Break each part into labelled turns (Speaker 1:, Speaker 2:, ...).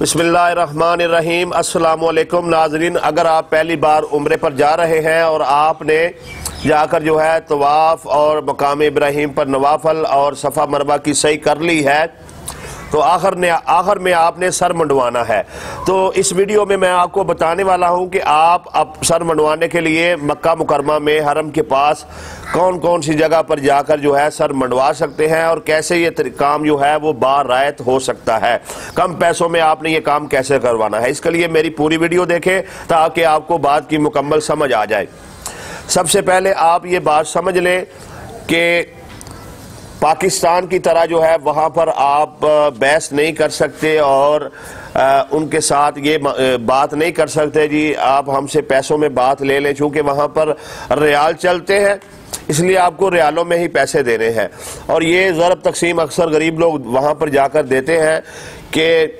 Speaker 1: बिस्मिल्लाहिर्रहमानिर्रहीम। अस्सलामुअलैकुम नाज़रीन, अगर आप पहली बार उम्रे पर जा रहे हैं और आपने जाकर जो है तवाफ़ और मकाम इब्राहीम पर नवाफल और सफ़ा मरवा की सही कर ली है तो आखिर में आपने सर मंडवाना है। तो इस वीडियो में मैं आपको बताने वाला हूं कि आप सर मंडवाने के लिए मक्का मुकरमा में हरम के पास कौन कौन सी जगह पर जाकर जो है सर मंडवा सकते हैं और कैसे ये काम जो है वो बारायत हो सकता है, कम पैसों में आपने ये काम कैसे करवाना है। इसके लिए मेरी पूरी वीडियो देखें ताकि आपको बात की मुकम्मल समझ आ जाए। सबसे पहले आप ये बात समझ लें कि पाकिस्तान की तरह जो है वहाँ पर आप बहस नहीं कर सकते और उनके साथ ये बात नहीं कर सकते जी आप हमसे पैसों में बात ले लें, चूँकि वहाँ पर रियाल चलते हैं इसलिए आपको रियालों में ही पैसे देने हैं। और ये ज़रब तकसीम अक्सर गरीब लोग वहाँ पर जाकर देते हैं कि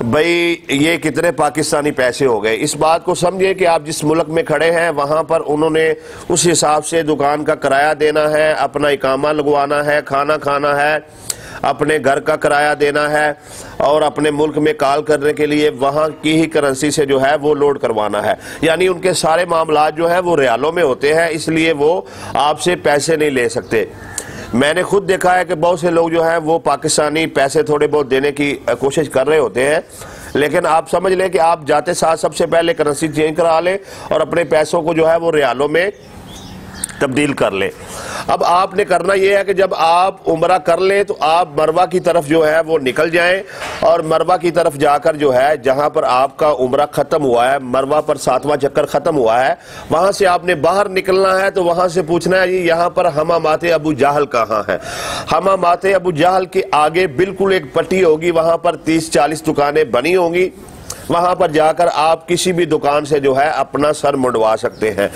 Speaker 1: भाई ये कितने पाकिस्तानी पैसे हो गए। इस बात को समझिए कि आप जिस मुल्क में खड़े हैं वहाँ पर उन्होंने उस हिसाब से दुकान का किराया देना है, अपना इकामा लगवाना है, खाना खाना है, अपने घर का किराया देना है और अपने मुल्क में कॉल करने के लिए वहाँ की ही करेंसी से जो है वो लोड करवाना है। यानी उनके सारे मामलात जो है वो रियालों में होते हैं, इसलिए वो आपसे पैसे नहीं ले सकते। मैंने खुद देखा है कि बहुत से लोग जो हैं वो पाकिस्तानी पैसे थोड़े बहुत देने की कोशिश कर रहे होते हैं, लेकिन आप समझ लें कि आप जाते साथ सबसे पहले करेंसी चेंज करा लें और अपने पैसों को जो है वो रियालों में तब्दील कर लें। अब आपने करना यह है कि जब आप उम्रा कर लें तो आप मरवा की तरफ जो है वो निकल जाएं और मरवा की तरफ जाकर जो है जहां पर आपका उम्रा ख़त्म हुआ है, मरवा पर 7वां चक्कर ख़त्म हुआ है, वहां से आपने बाहर निकलना है। तो वहां से पूछना है जी यहाँ पर हमामाते अबू जाहल कहाँ है। हमामाते अबू जाहल के आगे बिल्कुल एक पट्टी होगी, वहां पर 30-40 दुकानें बनी होंगी। वहां पर जाकर आप किसी भी दुकान से जो है अपना सर मुंडवा सकते हैं।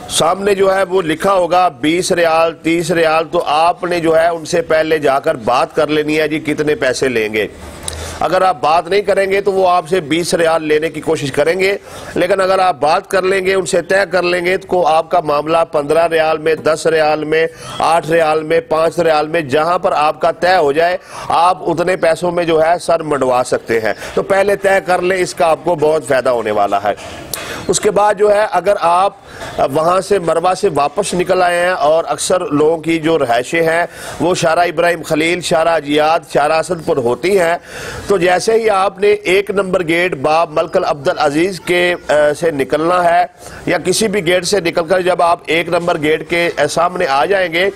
Speaker 1: सामने जो है वो लिखा होगा 20 रियाल 30 रियाल, तो आपने जो है उनसे पहले जाकर बात कर लेनी है जी कितने पैसे लेंगे। अगर आप बात नहीं करेंगे तो वो आपसे 20 रियाल लेने की कोशिश करेंगे, लेकिन अगर आप बात कर लेंगे, उनसे तय कर लेंगे तो आपका मामला 15 रियाल में, 10 रियाल में, 8 रियाल में, 5 रियाल में, जहां पर आपका तय हो जाए आप उतने पैसों में जो है सर मंडवा सकते हैं। तो पहले तय कर लें, इसका आपको बहुत फायदा होने वाला है। उसके बाद जो है अगर आप वहां से मरवा से वापस निकल आए हैं और अक्सर लोगों की जो रहायशें हैं वो शारा इब्राहिम खलील, शारा जियाद, शारा असदपुर होती हैं, तो जैसे ही आपने 1 नंबर गेट बाब मलकल अब्दुल अजीज के से निकलना है या किसी भी गेट से निकलकर जब आप 1 नंबर गेट के सामने आ जाएंगे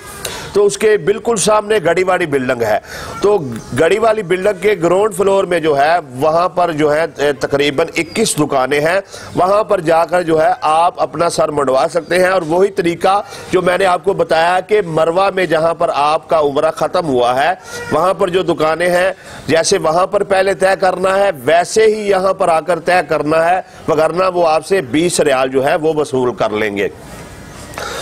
Speaker 1: तो उसके बिल्कुल सामने गड़ी वाली बिल्डिंग है। तो गड़ी वाली बिल्डिंग के ग्राउंड फ्लोर में जो है वहां पर जो है तकरीबन 21 दुकानें हैं। वहां पर जाकर जो है आप अपना सर मंडवा सकते हैं। और वही तरीका जो मैंने आपको बताया कि मरवा में जहां पर आपका उम्रा खत्म हुआ है वहां पर जो दुकानें हैं जैसे वहां पर पहले तय करना है वैसे ही यहां पर आकर तय करना है, वगरना वो आपसे 20 रियाल जो है वो वसूल कर लेंगे।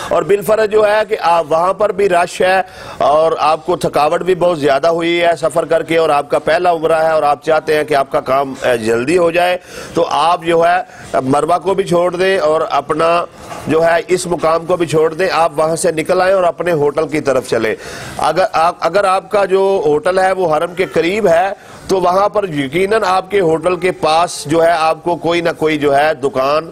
Speaker 1: और बिलफर्ज जो है कि आप वहां पर भी रश है और आपको थकावट भी बहुत ज्यादा हुई है सफर करके और आपका पहला उम्रा है और आप चाहते हैं कि आपका काम जल्दी हो जाए, तो आप जो है मरवा को भी छोड़ दें और अपना जो है इस मुकाम को भी छोड़ दें। आप वहां से निकल आए और अपने होटल की तरफ चले। अगर आपका जो होटल है वो हरम के करीब है तो वहां पर यकीनन आपके होटल के पास जो है आपको कोई ना कोई जो है दुकान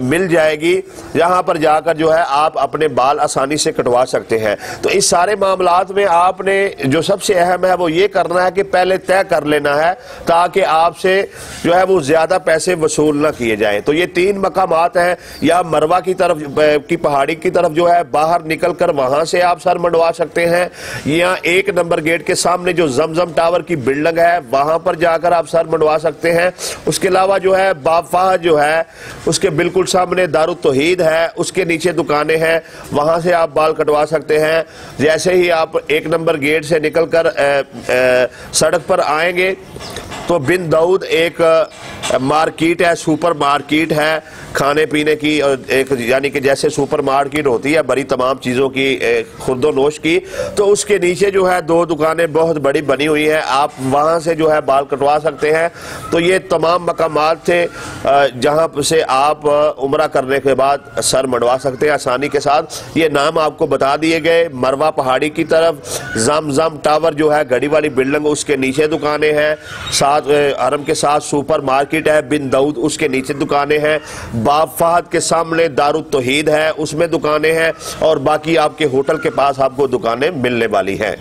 Speaker 1: मिल जाएगी जहां पर जाकर जो है आप अपने बाल आसानी से कटवा सकते हैं। तो इस सारे मामलात में आपने जो सबसे अहम है वो ये करना है कि पहले तय कर लेना है ताकि आपसे जो है वो ज्यादा पैसे वसूल ना किए जाएं। तो ये 3 मकामात हैं, या मरवा की तरफ की पहाड़ी की तरफ जो है बाहर निकल कर वहां से आप सर मंडवा सकते हैं, या 1 नंबर गेट के सामने जो जमजम टावर की बिल्डिंग है वहां पर जाकर आप सर मंडवा सकते हैं। उसके अलावा जो है बाफा जो है उसके बिल्कुल सामने दारुत तौहीद है, उसके नीचे दुकानें हैं, वहां से आप बाल कटवा सकते हैं। जैसे ही आप 1 नंबर गेट से निकलकर सड़क पर आएंगे तो बिन दाऊद एक मार्केट है, सुपर मार्केट है खाने पीने की, एक यानी कि जैसे सुपर मार्केट होती है बड़ी तमाम चीज़ों की खुर्दोनोश की, तो उसके नीचे जो है 2 दुकानें बहुत बड़ी बनी हुई हैं, आप वहाँ से जो है बाल कटवा सकते हैं। तो ये तमाम मकामात थे जहाँ से आप उम्रा करने के बाद सर मंडवा सकते हैं आसानी के साथ। ये नाम आपको बता दिए गए। मरवा पहाड़ी की तरफ जम टावर जो है घड़ी वाली बिल्डिंग, उसके नीचे दुकानें हैं, साथ हरम के साथ सुपर मार्केट है बिन दाऊद, उसके नीचे दुकानें हैं, बाब फहद के सामने दारुत तौहीद है उसमें दुकानें हैं, और बाकी आपके होटल के पास आपको दुकानें मिलने वाली हैं।